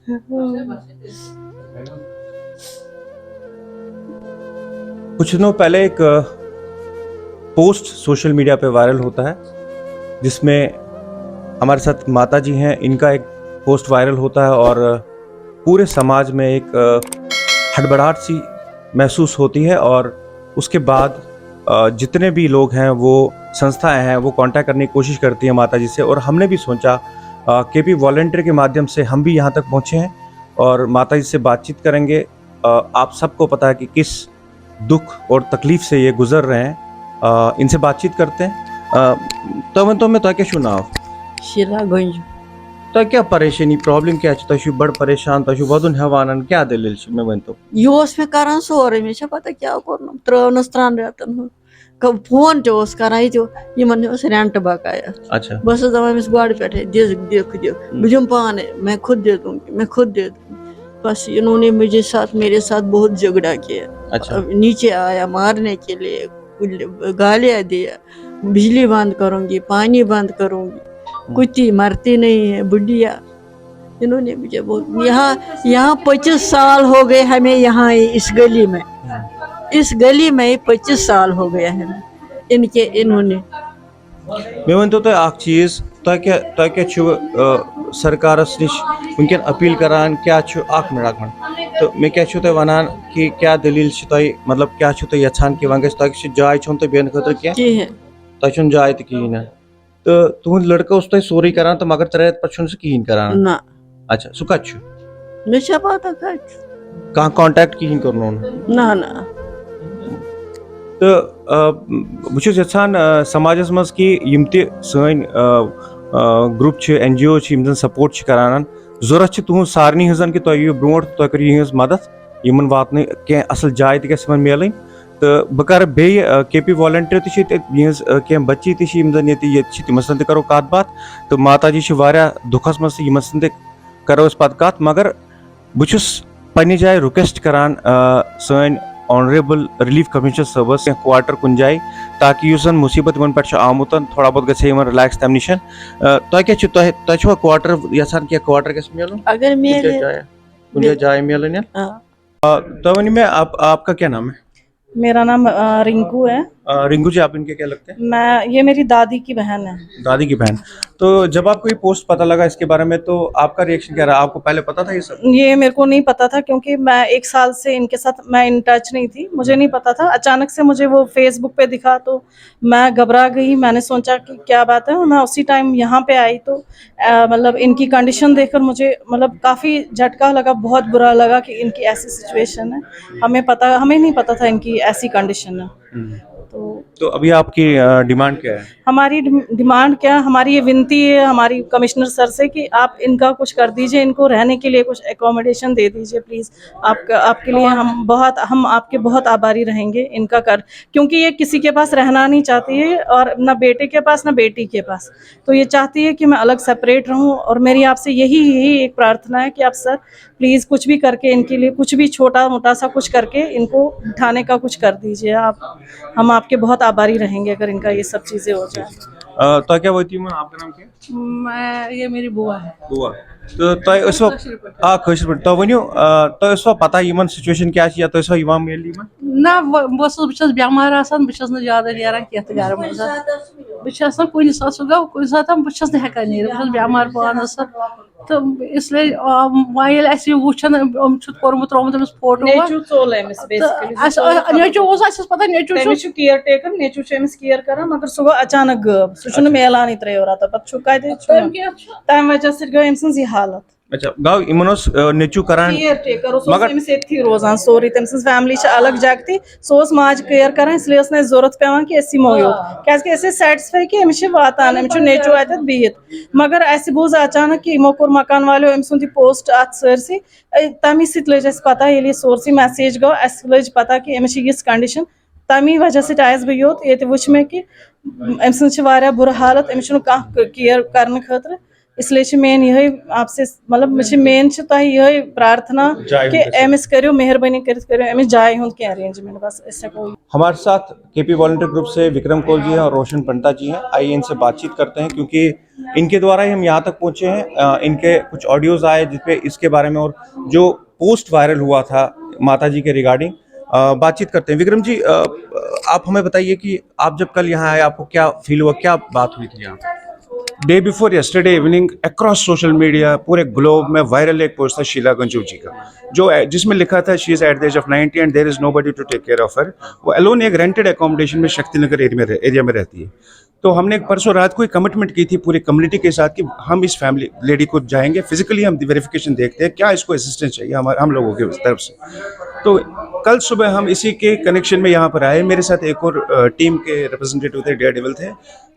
कुछ दिनों पहले एक पोस्ट सोशल मीडिया पे वायरल होता है जिसमें हमारे साथ माता जी हैं, इनका एक पोस्ट वायरल होता है और पूरे समाज में एक हड़बड़ाहट सी महसूस होती है। और उसके बाद जितने भी लोग हैं, वो संस्थाएं हैं, वो कांटेक्ट करने की कोशिश करती हैं माता जी से। और हमने भी सोचा केपी वॉलंटियर के माध्यम से हम भी यहाँ तक पहुँचे हैं और माता जी से बातचीत करेंगे। आप सबको पता है कि किस दुख और तकलीफ से ये गुजर रहे हैं। इनसे बातचीत करते हैं। तो मैं क्या सुनाओ शीला गंज तो क्या परेशानी प्रॉब्लम क्या है? बड़ परेशान तो वदुन हेवान क्या दलील मैं वन तो यह मे कर सोरे मे पता क्या कोर त्रनस त्रान रेतन फोन कर रेंट बकाया। अच्छा। बस दपान गड़ पे देख बुझम पाने मैं खुद दे दूंगी। बस इन्होंने मेरे साथ बहुत झगड़ा किया। अच्छा। नीचे आया मारने के लिए, गालियां दिया, बिजली बंद करूंगी, पानी बंद करूंगी। कुत्ती मरती नहीं है बुढ़िया। इन्होंने मुझे बहुत यहाँ 25 साल हो गए हमें, यहाँ इस गली में 25 साल हो गया है इन्होंने। मैं वन तो चीज सरकारस निश वनकन अपील करान क्या मिनट तो मैं क्या वनान कि क्या दलील मतलब क्या यछान कि वन जाय बेन खतर क्या जाय तो कहीं तो तुहद लड़का उस सोरी करान तो मगर चे पे कहीं करान ना। अच्छा सह कत मे पता कह कांटेक्ट कहीं कर ना ना। तो बहुत यछान समाजस मज कि यम सन ग्रुप NGO सपोर्ट करान जरूरत तुहद सारे हजन कि तुम ब्रो तुम करो यह मदद इन वातन कह असल जाय तल मिलन। तो बह कर केपी वॉलंटियर कह बच्ची तम सन करो कत बात। तो माता जी दुखस मज सन करो पे कत मगर बहुस पन्ने जाए रिक्वेस्ट करान सन ऑनरेबल रिलीफ कमिश्नर सबस क्वार्टर कुन जाए ताकि उस मुसीबत इन पे आमुत थोड़ा बहुत ग रिलैक्स तम निश तुम क्वार्टर यसान क्या क्वार्टर गस मिलन अगर कुछ जाए मिलन। तो वनी में आपका क्या नाम है? मेरा नाम रिंकू है। रिंकू जी, आप इनके क्या लगते हैं? ये मेरी दादी की बहन है। दादी की बहन। तो जब आपको ये पोस्ट पता लगा इसके बारे में तो आपका रिएक्शन क्या रहा? आपको पहले पता था ये सब? ये मेरे को नहीं पता था क्योंकि मैं 1 साल से इनके साथ मैं इन टच नहीं थी, मुझे नहीं पता था। अचानक से मुझे वो फेसबुक पे दिखा तो मैं घबरा गई। मैंने सोचा कि क्या बात है, और मैं उसी टाइम यहाँ पे आई तो मतलब इनकी कंडीशन देखकर मुझे मतलब काफ़ी झटका लगा, बहुत बुरा लगा कि इनकी ऐसी सिचुएशन है। हमें नहीं पता था इनकी ऐसी कंडीशन है। तो अभी आपकी डिमांड क्या है? हमारी डिमांड क्या, हमारी ये विनती है हमारी कमिश्नर सर से कि आप इनका कुछ कर दीजिए, इनको रहने के लिए कुछ एकोमोडेशन दे दीजिए प्लीज़। आपके लिए हम आपके बहुत आभारी रहेंगे इनका क्योंकि ये किसी के पास रहना नहीं चाहती है, और ना बेटे के पास ना बेटी के पास। तो ये चाहती है कि मैं अलग सेपरेट रहूं, और मेरी आपसे यही एक प्रार्थना है कि आप सर प्लीज़ कुछ भी करके इनके लिए कुछ भी छोटा मोटा सा कुछ करके इनको उठाने का कुछ कर दीजिए आप। हम आपके बहुत आभारी रहेंगे अगर इनका ये सब चीज़ें हो जाए। तो क्या होती है? आपका नाम क्या? ये मेरी बुआ है। बुआ। तो तो वनो तो पता इन सिचुएशन क्या या तो मेल ना बस बेमार बस ज्यादा नीरान कह घर मज बस कुन सात सह गो कुन सात बस हेकान नीर बस बेमार पानस तो इसलिए वुचन कोर्मुत त्रोमुत फोटो नेचू पता Nechu care taker Nechu care कर मगर सह गो अचानक गब सह मिलान 3 रत पे तम वजह सह गई अम हालत। अच्छा गाँव इन नेचू करान केयर टेकर मगर रोजान सोरी तम फैमिली अलग जगह थी सह माज केयर कर इसलिए जरूरत पेवान कि यमो योत क्या सेटिस्फाई कि अमिस वातान अमिस नेचू अत बिहित मगर अस बूज अचानक कि यमो कोर मकान वालों अम सुंद पोस्ट अत सरसी तमी सत लज पता ये सोर्स मैसेज गो अस लज पता कि अमिस यह कंडीशन तमी वजह सत आयस बह योत ये वुच मे कि अम बुरा हालत अमिस केयर करने खतर इसलिए मेन यही आपसे मतलब मुझे मेन यही प्रार्थना कि एमएस करो मेहरबानी करो एमएस जाए हुन के अरेंजमेंट बस इससे कोई। हमारे साथ केपी वॉलंटियर ग्रुप से विक्रम कौल जी हैं और रोशन पंता जी हैं। आइए इनसे बातचीत करते हैं, क्योंकि इनके द्वारा ही हम यहाँ तक पहुंचे हैं। इनके कुछ ऑडियोज आए जिसपे इसके बारे में और जो पोस्ट वायरल हुआ था माता जी के रिगार्डिंग बातचीत करते हैं। विक्रम जी, आप हमें बताइए कि आप जब कल यहाँ आए आपको क्या फील हुआ, क्या बात हुई थी यहाँ? Day before yesterday evening across social media पूरे ग्लोब में वायरल एक पोस्ट था शीला गंजू जी का, जो जिसमें लिखा था she is at the age of 90 and there is nobody to take care of her. वो अलोन एक रेंटेड एकोमोडेशन में शक्तिनगर एरिया में रहती है। तो हमने एक परसों रात को एक कमिटमेंट की थी पूरी कम्युनिटी के साथ कि हम इस फैमिली लेडी को जाएंगे, फिजिकली हम वेरिफिकेशन देखते हैं क्या इसको असिस्टेंस चाहिए हम लोगों की तरफ से। तो कल सुबह हम इसी के कनेक्शन में यहाँ पर आए। मेरे साथ एक और टीम के रिप्रेजेंटेटिव थे, डेयर डेविल थे।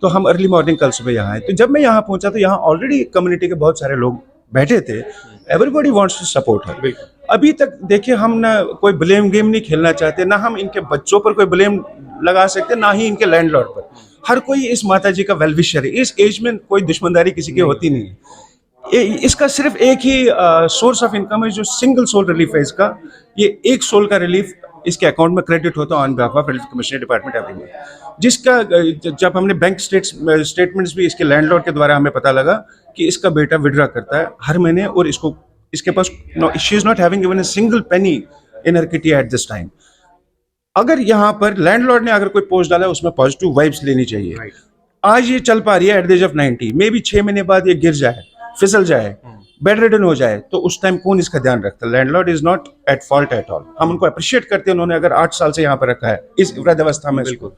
तो हम अर्ली मॉर्निंग कल सुबह यहाँ आए। तो जब मैं यहाँ पहुंचा तो यहाँ ऑलरेडी कम्युनिटी के बहुत सारे लोग बैठे थे। एवरीबॉडी वांट्स टू सपोर्ट हर। अभी तक देखिए, हम ना कोई ब्लेम गेम नहीं खेलना चाहते, ना हम इनके बच्चों पर कोई ब्लेम लगा सकते, ना ही इनके लैंडलॉर्ड पर। हर कोई इस माता जी का वेल विशर है। इस एज में कोई दुश्मनदारी किसी की होती नहीं है। इसका सिर्फ एक ही सोर्स ऑफ इनकम है, जो सिंगल सोल रिलीफ है इसका। ये एक सोल का रिलीफ इसके अकाउंट में क्रेडिट होता है on behalf of health commissioner department every month, जिसका जब हमने बैंक स्टेटमेंट्स भी इसके लैंडलॉर्ड के द्वारा हमें पता लगा कि इसका बेटा विड्रॉ करता है हर महीने, और इसके पास she is not having even a single penny in her kitty at this time. अगर यहाँ पर लैंडलॉर्ड ने अगर कोई पोस्ट डाला है उसमें पॉजिटिव वाइब्स लेनी चाहिए। आज ये चल पा रही है एट द एज ऑफ 90, मे भी 6 महीने बाद ये गिर जाए, फिसल जाए, बेड रिडन हो जाए, तो उस टाइम कौन इसका ध्यान रखता है? Landlord is not at fault at all. हम उनको अप्रिशिएट करते हैं, उन्होंने अगर 8 साल से यहाँ पर रखा है इस वृद्धावस्था में इसको।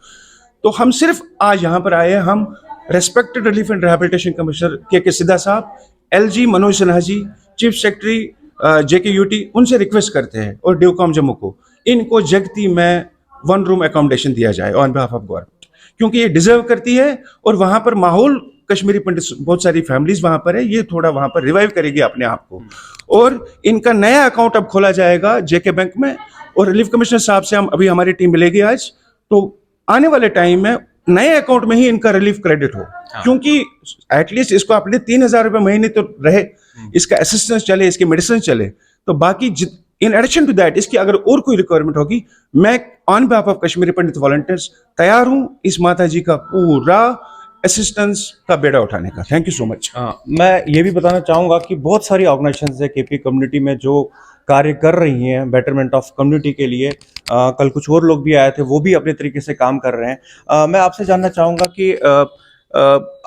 तो हम सिर्फ आज यहाँ पर आए हैं, हम respected relief and rehabilitation commissioner के सिद्धा साहब, LG Manoj Sinha ji, chief secretary JKUT, उनसे रिक्वेस्ट करते हैं, और ड्यूकॉम जम्मू को, इनको जगती में 1 रूम एकोमोडेशन दिया जाए ऑन बिहाफ ऑफ गवर्नमेंट, क्योंकि ये डिजर्व करती है। और वहां पर माहौल कश्मीरी पंडित बहुत सारी फैमिलीज वहां पर है, ये थोड़ा वहां पर रिवाइव करेगी अपने आप को। और इनका नया अकाउंट अब खोला जाएगा JK बैंक में, और रिलीफ कमिश्नर साहब से हम अभी हमारी टीम मिलेगी आज, तो आने वाले टाइम में नए अकाउंट में ही इनका रिलीफ क्रेडिट हो, क्योंकि एटलीस्ट इसको अपने 3,000 रुपए महीने तो रहे, इसका असिस्टेंस चले, इसकी मेडिसिन चले। तो बाकी इन एडिशन टू दैट इसकी अगर और कोई रिक्वायरमेंट होगी, मैं on behalf of Kashmiri Pandit volunteers तैयार हूं इस माता जी का पूरा असिस्टेंस का बेड़ा उठाने का। Thank you so much. मैं ये भी बताना चाहूंगा कि बहुत सारी ऑर्गेनाइजेशंस है KP कम्युनिटी में जो कार्य कर रही हैं बेटरमेंट ऑफ कम्युनिटी के लिए। कल कुछ और लोग भी आए थे, वो भी अपने तरीके से काम कर रहे हैं। मैं आपसे जानना चाहूंगा कि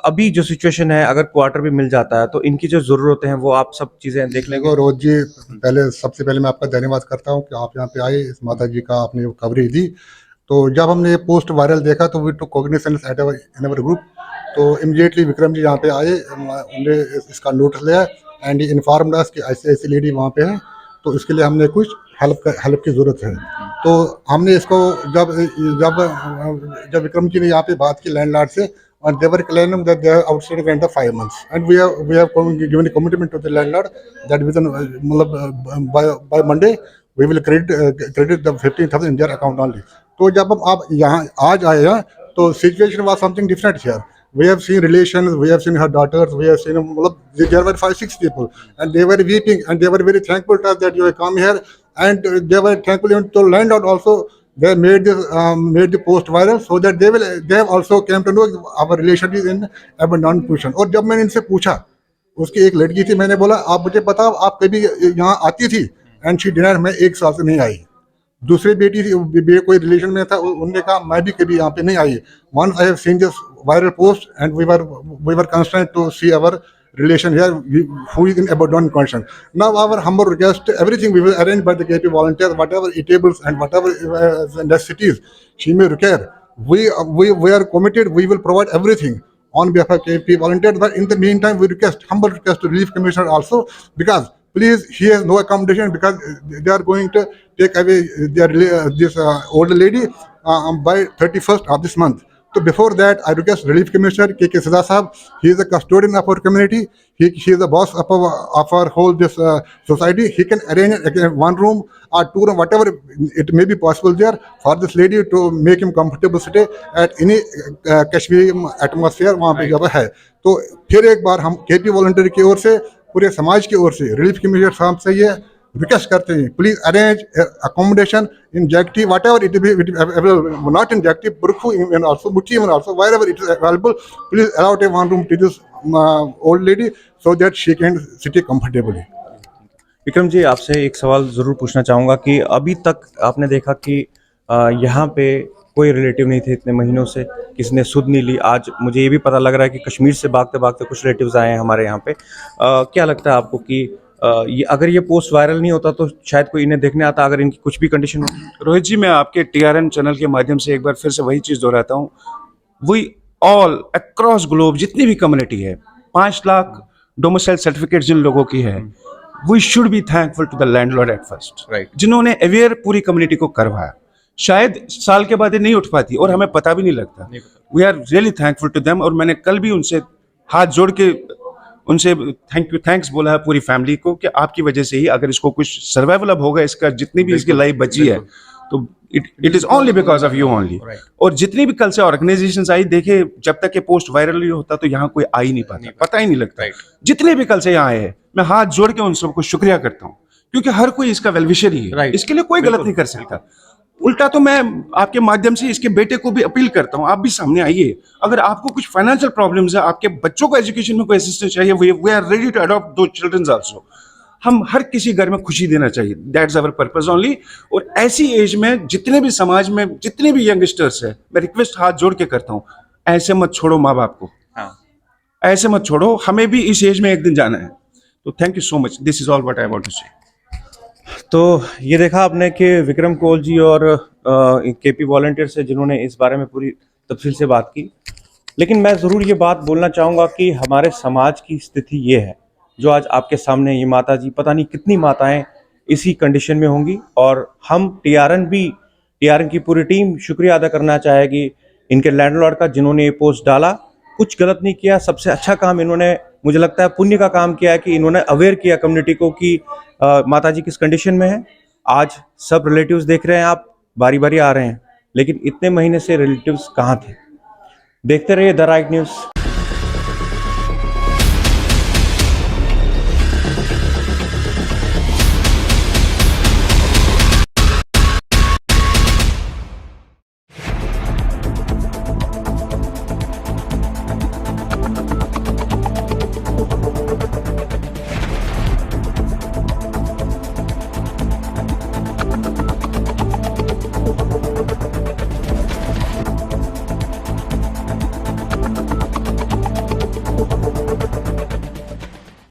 अभी जो सिचुएशन है, अगर क्वार्टर भी मिल जाता है तो इनकी जो जरूरतें हैं वो आप सब चीजें देख लेंगे। रोज जी, सबसे पहले मैं आपका धन्यवाद करता हूं कि आप यहाँ पे आए, इस माता जी का आपने कवरेज दी। तो जब हमने ये पोस्ट वायरल देखा तो we to cognizance at in our group. तो इमीडिएटली विक्रम जी यहाँ पे आए, उन्होंने इसका नोटिस लिया एंड इन्फॉर्म्ड अस कि ऐसी ऐसी लेडी वहाँ पे है, तो इसके लिए हमने कुछ हेल्प की ज़रूरत है। तो हमने इसको जब विक्रम जी ने यहाँ पे बात की लैंडलॉर्ड से, and they were claiming that they have outstanding rent of 5 months, and we have given a commitment to the landlord that within by Monday we will credit the 15,000 in their account only. तो जब हम आप यहाँ आज आए हैं तो situation was something different here. We have seen relations, we have seen her daughters, we have seen there were 5-6 people, and they were weeping and they were very thankful to us that you have come here, and they were thankful even to landlord also. They made the post viral so that they have also came to know our relation is in abandoned position. और जब मैंने इनसे पूछा, उसकी एक लड़की थी, मैंने बोला आप मुझे बताओ आप कभी यहाँ आती थी, एंड शी डिनाइड मैं 1 साल से नहीं आई। दूसरी बेटी थी, कोई रिलेशन में था, उन्होंने कहा मैं भी कभी यहाँ पे नहीं आई। Once I have seen this viral post and we were concerned to see our relation here, who is in abandoned condition. Now our humble request, everything we will arrange by the KP volunteers, whatever eatables and whatever necessities she may require, we are committed, we will provide everything on behalf of KP volunteers. But in the meantime, we humble request to Relief Commissioner also, because please, he has no accommodation, because they are going to take away this older lady by 31st of this month. So before that, I request Relief Commissioner K.K. Sada Sahab. He is the custodian of our community. He is the boss of our whole this society. He can arrange one room or two room, whatever it may be possible there for this lady to make him comfortable stay at any Kashmiri atmosphere वहाँ पे जगह है. तो फिर एक बार हम KP volunteer की ओर से, पूरे समाज की ओर से रिलीफ कमिश्नर साहब से ये रिक्वेस्ट करते हैं, please arrange accommodation in Jagti, whatever it be available, not in Jagti, Burkhu even also, Muchi even also, wherever it is available, please allot a one room to this old lady so that she can sit comfortably. Vikram ji, आपसे एक सवाल ज़रूर पूछना चाहूँगा कि अभी तक आपने देखा कि यहाँ पे कोई रिलेटिव नहीं थे इतने महीनों से, किसी ने सुध नहीं ली. आज मुझे ये भी पता लग रहा है कि कश्मीर से भागते भागते कुछ रिलेटिव्स आए हैं हमारे यहाँ पे. क्या लगता है आपको कि ये अगर ये पोस्ट वायरल नहीं होता तो शायद कोई इन्हें देखने आता, अगर इनकी कुछ भी कंडीशन हो? रोहित जी, मैं आपके TRN चैनल के माध्यम से एक बार फिर से वही चीज़ दोहराता हूँ. वी ऑल अक्रॉस ग्लोब जितनी भी कम्युनिटी है, 5 लाख डोमिसाइल सर्टिफिकेट जिन लोगों की है, we should be thankful to the landlord at first, right, जिन्होंने अवेयर पूरी कम्युनिटी को करवाया. शायद साल के बाद ये नहीं उठ पाती और हमें पता भी नहीं लगता. We are really thankful to them. और मैंने कल भी उनसे हाथ जोड़ के उनसे थैंक्स बोला है पूरी फैमिली को कि आपकी वजह से ही अगर इसको कुछ सर्वाइवल अब होगा, इसका जितनी भी इसकी लाइफ बची है, तो it is only because of you only. और जितनी भी कल से ऑर्गेनाइजेशंस आई, देखे जब तक ये पोस्ट वायरल नहीं होता तो यहाँ कोई आ ही नहीं पाता, पता ही नहीं लगता. जितने भी कल से यहाँ आए हैं, मैं हाथ जोड़ के उन सबको शुक्रिया करता हूँ, क्योंकि हर कोई इसका वेलविशर ही है. इसके लिए कोई गलत नहीं कर सकता. उल्टा तो मैं आपके माध्यम से इसके बेटे को भी अपील करता हूँ, आप भी सामने आइए. अगर आपको कुछ फाइनेंशियल प्रॉब्लम्स है, आपके बच्चों को एजुकेशन में कोई असिस्टेंस चाहिए, we are ready to adopt दो चिल्ड्रंस आल्सो. हम हर किसी घर में खुशी देना चाहिए, दैट्स आवर पर्पस ओनली. और ऐसी एज में जितने भी समाज में जितने भी यंगस्टर्स है, मैं रिक्वेस्ट हाथ जोड़ के करता हूँ, ऐसे मत छोड़ो माँ बाप को. ऐसे मत छोड़ो, हमें भी इस एज में एक दिन जाना है. तो thank you so much. This is all what I want to say. तो ये देखा आपने कि विक्रम कोहल जी और KP वॉलंटियर से, जिन्होंने इस बारे में पूरी तफसील से बात की. लेकिन मैं ज़रूर ये बात बोलना चाहूँगा कि हमारे समाज की स्थिति ये है, जो आज आपके सामने ये माता जी, पता नहीं कितनी माताएं इसी कंडीशन में होंगी. और हम TRN की पूरी टीम शुक्रिया अदा करना चाहेगी इनके लैंडलॉर्ड का, जिन्होंने ये पोस्ट डाला. कुछ गलत नहीं किया, सबसे अच्छा काम इन्होंने, मुझे लगता है पुण्य का काम किया है कि इन्होंने अवेयर किया कम्युनिटी को कि माताजी किस कंडीशन में है. आज सब रिलेटिव्स देख रहे हैं, आप बारी बारी आ रहे हैं, लेकिन इतने महीने से रिलेटिव्स कहाँ थे? देखते रहिए द राइट न्यूज़.